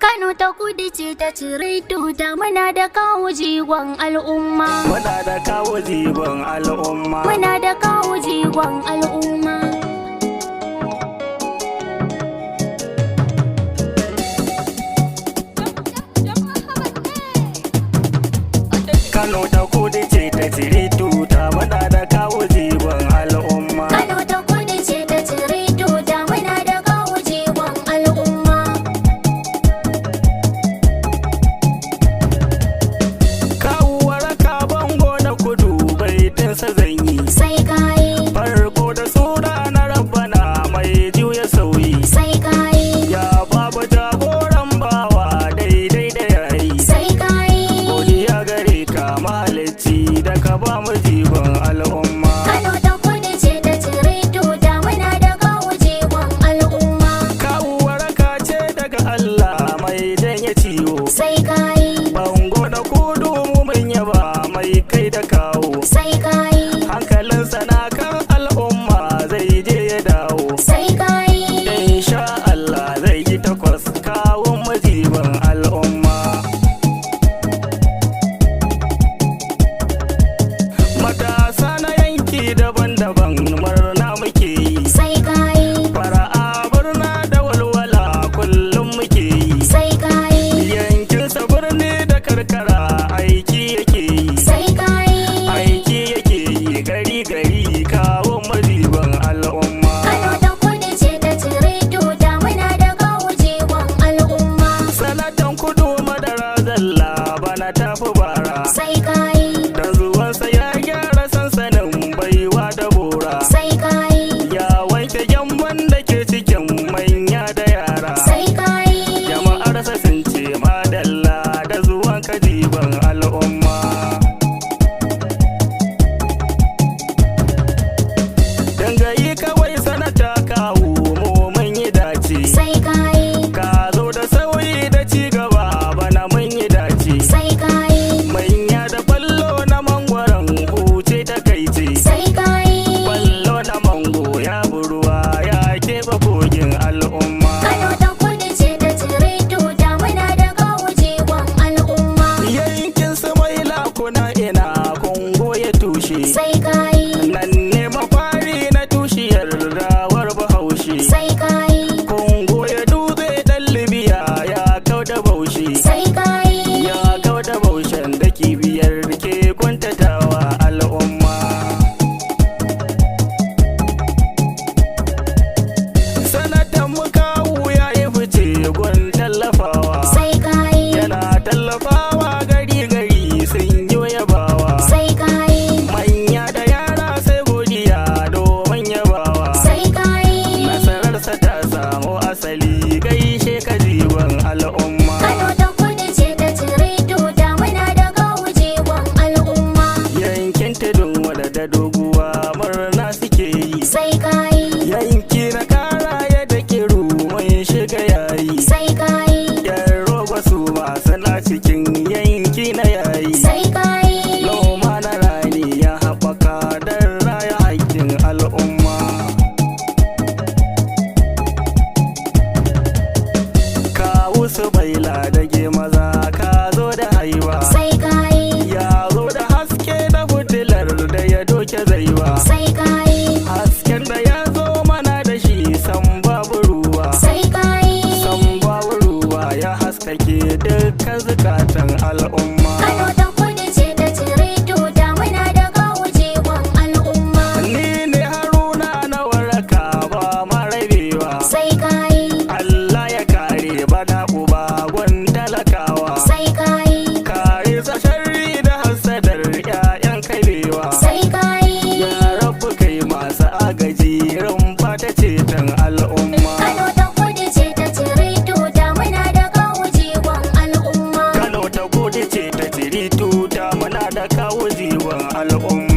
Kano ta kudu ce ta cire tuta, muna da kawo jigon al'umma. Muna da kawo jigon al'umma. Muna da kawo jigon al'umma. Kano ta kudu ce ta cire tuta, muna da kawo jigon al'umma. Kano ta kudu ce ta cire tuta, muna da kawo jigon al'umma. Kawu waraka bango na kudu baitinsa zan yi. Sai kayi. Farko da sura na rabbana mai juya sauyi. Sai kayi. Ya baba jagoran bawa daidai da yayi. Sai kayi. Godiya gare ka mahalicci da ka ba mu jigon al'umma. Kano ta kudu ce ta cire tuta, muna da kawo jigon al'umma. Kawu waraka ce daga Allah mai janye ciwo. Sai kayi. Bango na kudu mu mun yaba mai kai da kawo. Sai kayi. Hankalinsa na kan al'umma zai je ya dawo. Sai kayi. Insha Allah zai yi takwas kawun majiban al'umma. Matasa na yanki daban-daban murna muke yi. Sai kayi. Fara'a murna da walwala kullum muke yi. Sai kayi. Yankinsa birni da karkara aiki yake yi. Sai kayi. Aiki yake yi gari-gari kawun majiban al'umma. Kano ta kudu ce ta cire tuta, muna da kawo jigon al'umma. Sanatan kudu madara zalla bana tafi bara. Sai kayi. Da zuwansa ya gyara sansanin baiwa da bora. Sai kayi. Ya wanke gyamban da ke cikin manya da yara. Sai kayi. Jama'arsa sun ce madalla da zuwan kajiban al'umma. Dangayi kawai sanata kawu mu mun yi dace. Sai kayi. Ka zo da sauyi da ci gaba bana mun yi dace. Sai kayi. Manya da ballo na mangwaron huce ta kai ce. Sai kayi. Ballo na mango ya buruwa ya keɓe kogin al'umma. Kano ta kudu ce ta cire tuta, muna da kawo jigon al'umma. Yankin Sumaila kuna ina Kongo ya tushe. Sai kayi. Nan ne mafari na tushiyar rawar Bahaushe. Sai kayi. Kongo ya dutse ɗan Libya ya kau da baushe. Sai kayi. Ya kau da baushen da kibiyar ke kwantatawa al'umma. Sanatan mu kawu ya yi fice gun tallafawa. Sai kayi. Yana tallafawa gari-gari sun yi yabawa. Sai kayi. Manya da yara sai godiya domin yabawa. Sai kayi. Nasararsa ta samu asali gaishe ka jiban al'umma. Kano ta kudu ce ta cire tuta, muna da kawo jigon al'umma. Yankin tudun wada da doguwa murna suke yi. Sai kayi. Yanki na kara ya da kiru mun shiga yayi. Sai kayi. Yan roba su ma suna cikin yanki na yayi. Sai kayi. Noma na rani ya haɓaka don raya haƙƙin al'umma. Kawu Sumaila dage maza ka zo da haiba. Sai kayi. Ya zo da haske da fitilar da ya doke zaiba. Sai kayi. Hasken da ya zo mana da shi san babu ruwa. Sai kayi. San babu ruwa ya haskake dukkan zukatan al'umma. Kano ta kudu ce ta cire tuta, muna da kawo jigon al'umma. Ni ne Haruna na waraka ba ma rabewa. Sai kayi. Allah ya kare bana uba gwan talakawa. Sai kayi. Kare sa sharri da hasadar 'ya'yan kabewa. Sai kayi. Ya rabu kai masu agaji rumfa ta ceton al'umma. Kano ta kudu ce ta cire tuta, muna da kawo jigon al'umma. Kano ta kudu ce ta ciri tuta muna da kawo jiwon al'umma.